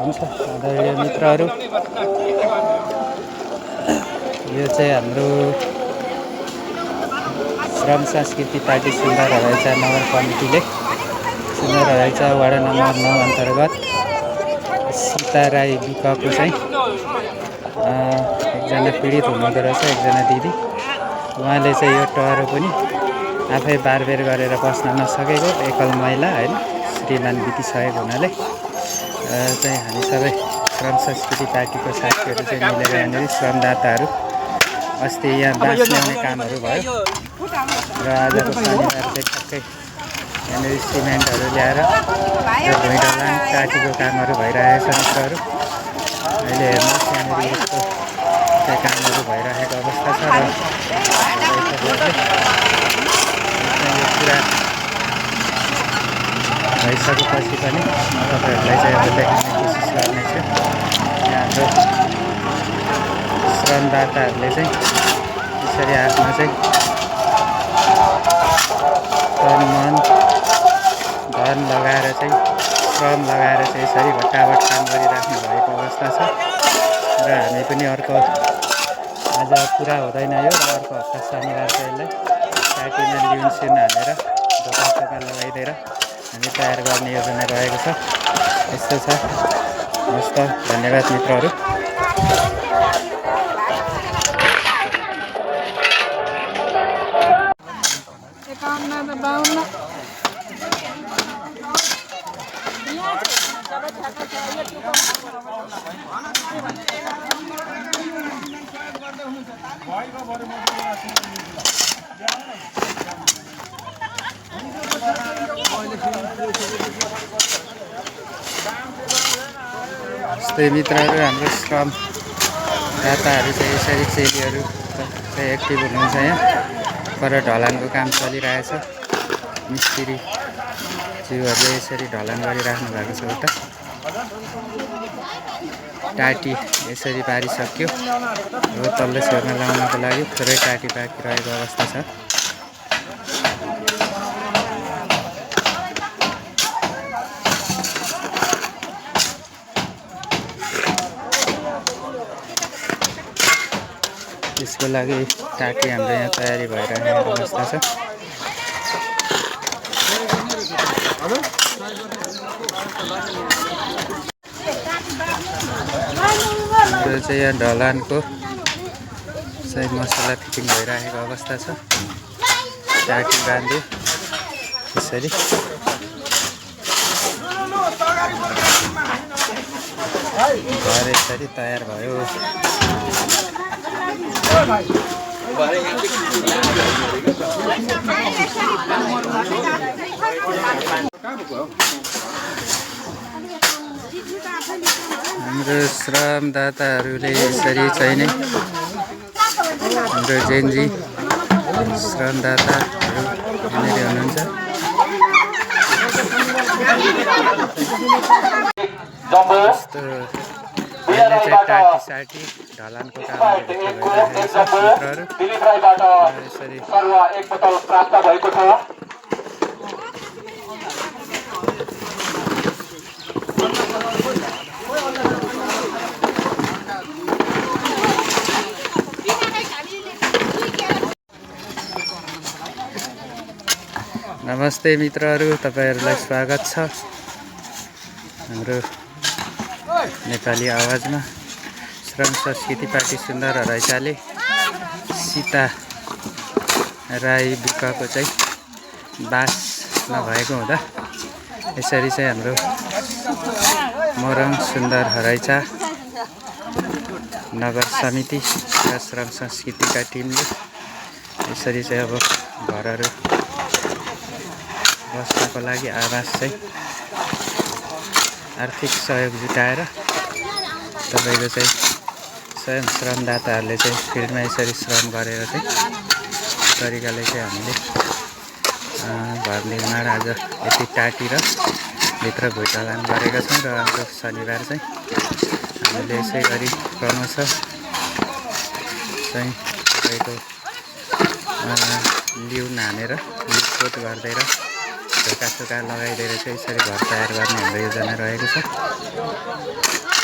हुन्छ आदरणीय मित्रहरू, यो चाहिँ हाम्रो श्रम संस्कृति पार्टी सुन्दर हराइचा नगर कमिटीले सुन्दर हराइचा वडा नम्बर 9 अन्तर्गत सीता राई विकको चाहिँ एकजना पीडित हुनुहुँदो रहेछ, एकजना दिदी। उहाँले चाहिँ यो टहरो पनि आफै बारबेर गरेर बस्न नसकेको एकल महिला होइन, श्रीमान बितिसकेको हुनाले चाहिँ हामी सबै श्रम संस्कृति पार्टीको साथीहरू चाहिँ मिलेर यहाँनिर श्रमदाताहरू अस्ति यहाँ बाँस ल्याउने कामहरू भयो र आजको शनिबार चाहिँ ठ्याक्कै यहाँनिर सिमेन्टहरू ल्याएर यो भुइँ ढलान टाटीको कामहरू भइरहेको छ मित्रहरू। अहिले हेर्नुहोस् यहाँनिर यस्तो चाहिँ कामहरू भइरहेको अवस्था छ र यो पुरा भइसकेपछि पनि तपाईँहरूलाई चाहिँ अब देखाउने कोसिस गर्नेछु। हाम्रो श्रमदाताहरूले चाहिँ यसरी आफ्नो चाहिँ तन मन धन लगाएर चाहिँ श्रम लगाएर चाहिँ यसरी भट्टाभट काम गरिराख्नु भएको अवस्था छ र हामी पनि अर्को आज पुरा हुँदैन यो र अर्को हप्ता शनिबार चाहिँ यसलाई पार्टीमा लिउनसिन हालेर ढोका लगाइदिएर हामी तयार गर्ने योजना रहेको छ। यस्तो छ। हस् त, धन्यवाद मित्रहरू। यस्तै मित्रहरू, हाम्रो श्रमदाताहरू चाहिँ यसरी चेलीहरू चाहिँ एक्टिभ हुनुहुन्छ। यहाँ पर ढलानको काम चलिरहेछ, मिस्त्री जीवहरूले यसरी ढलान गरिराख्नु भएको छ। उता टाटी यसरी पारिसक्यो, अब तल्लो छेउमा लाउनको लागि थोरै टाटी बाँकी रहेको अवस्था छ। यसको लागि टाटी हाम्रो यहाँ तयारी भइरहेको अवस्था छ। हाम्रो चाहिँ यहाँ ढलानको चाहिँ मसला फिटिङ भइरहेको अवस्था छ। टाटी बाँध्यो यसरी। घर यसरी तयार भयो। हाम्रो श्रमदाताहरूले यसरी चाहिँ नै हाम्रो जेनजी श्रमदाताहरू यहाँनिर हुनुहुन्छ। यस्तो यहाँ चाहिँ टाटी साटी ढलानको कामहरू भइरहेको छ मित्रहरू। यसरी नमस्ते मित्रहरू, तपाईहरुलाई स्वागत छ हाम्रो नेपाली आवाजमा। श्रम संस्कृति पार्टी सुन्दर हराइचाले सीता राई विकको चाहिँ बास नभएको हुँदा यसरी चाहिँ हाम्रो मोरङ सुन्दर हराइचा नगर समिति र श्रम संस्कृतिका टिमले यसरी चाहिँ अब घरहरू बस्नको लागि आवास चाहिँ आर्थिक सहयोग जुटाएर तपाईको चाहिँ स्वयं श्रमदाताहरूले चाहिँ फिल्डमा यसरी श्रम गरेर चाहिँ तरिकाले चाहिँ हामीले घर निर्माण आज यति टाटी र भित्र भुइँढलान गरेका छौँ र आज शनिबार चाहिँ हामीले यसै गरी क्रमशः चाहिँ तपाईँको लिउन हानेर लिपपोत गर्दै र ढोकासोका लगाइदिएर चाहिँ यसरी घर तयार गर्ने हाम्रो योजना रहेको छ।